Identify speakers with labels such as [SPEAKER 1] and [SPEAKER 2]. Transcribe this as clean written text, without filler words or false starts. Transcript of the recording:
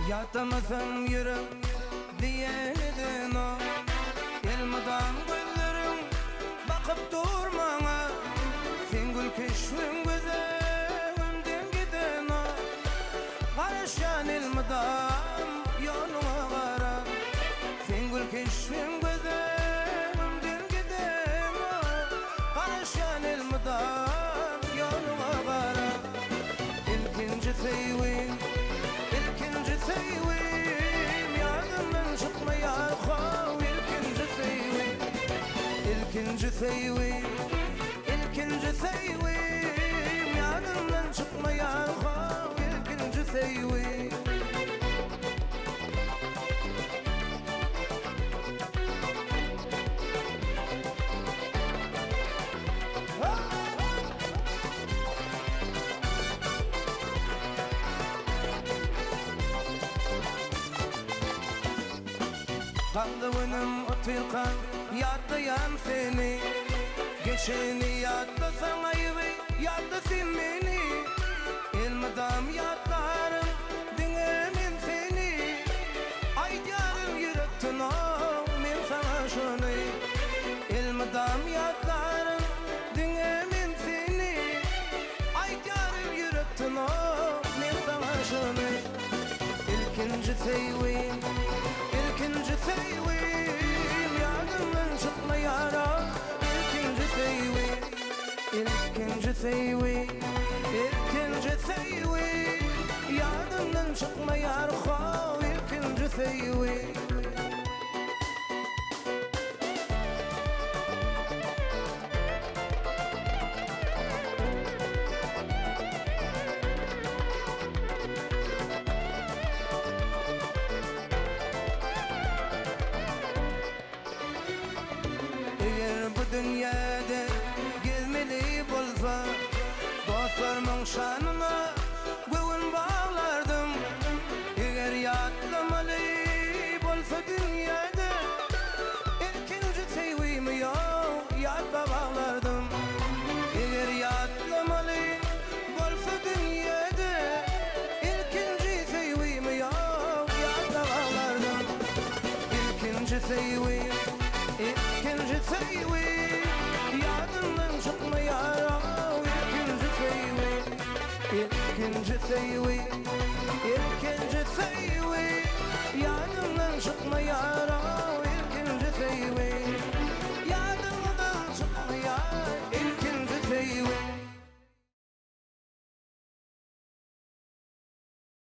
[SPEAKER 1] Yatamasam yürüm diyenidin o Elmadan gözlerim bakıp durmana Sen gül keşfim gözümden giden o Karışan elmadan yoluma kara Sen gül keşfim gözümden giden o Karışan elmadan yoluma kara İlkinci sevim sevim yadımdan çıkmaya kal İlkinci sevim yadımdan çıkmaya kal İlkinci sevim Kaldı benim oturkan yatlayan seni Geçeni yatlasan ayıbı yatlasın beni Elmadam yatlarım dinlemin seni Aydyarım yürektin o men sana şunu Elmadam yatlarım dinlemin seni Aydyarım yürektin o men sana şunu İlkinci sevim İlkinci sevim yadımdan çıkmaya da İlkinci sevim İlkinci sevim yadımdan çıkmaya da İlkinci sevim Dünyada gezmeli bolsa dostlarımın şanına göğün bağlardım Eğer yatlamalı bolsa dünyada İlkinci sevimi yok yatla bağlardım Eğer yatlamalı bolsa dünyada İlkinci sevimi yok yatla bağlardım İlkinci sevim İlkinci sevim yadımdan çıkmaya İlkinci sevim İlkinci sevim yadımdan çıkmaya İlkinci sevim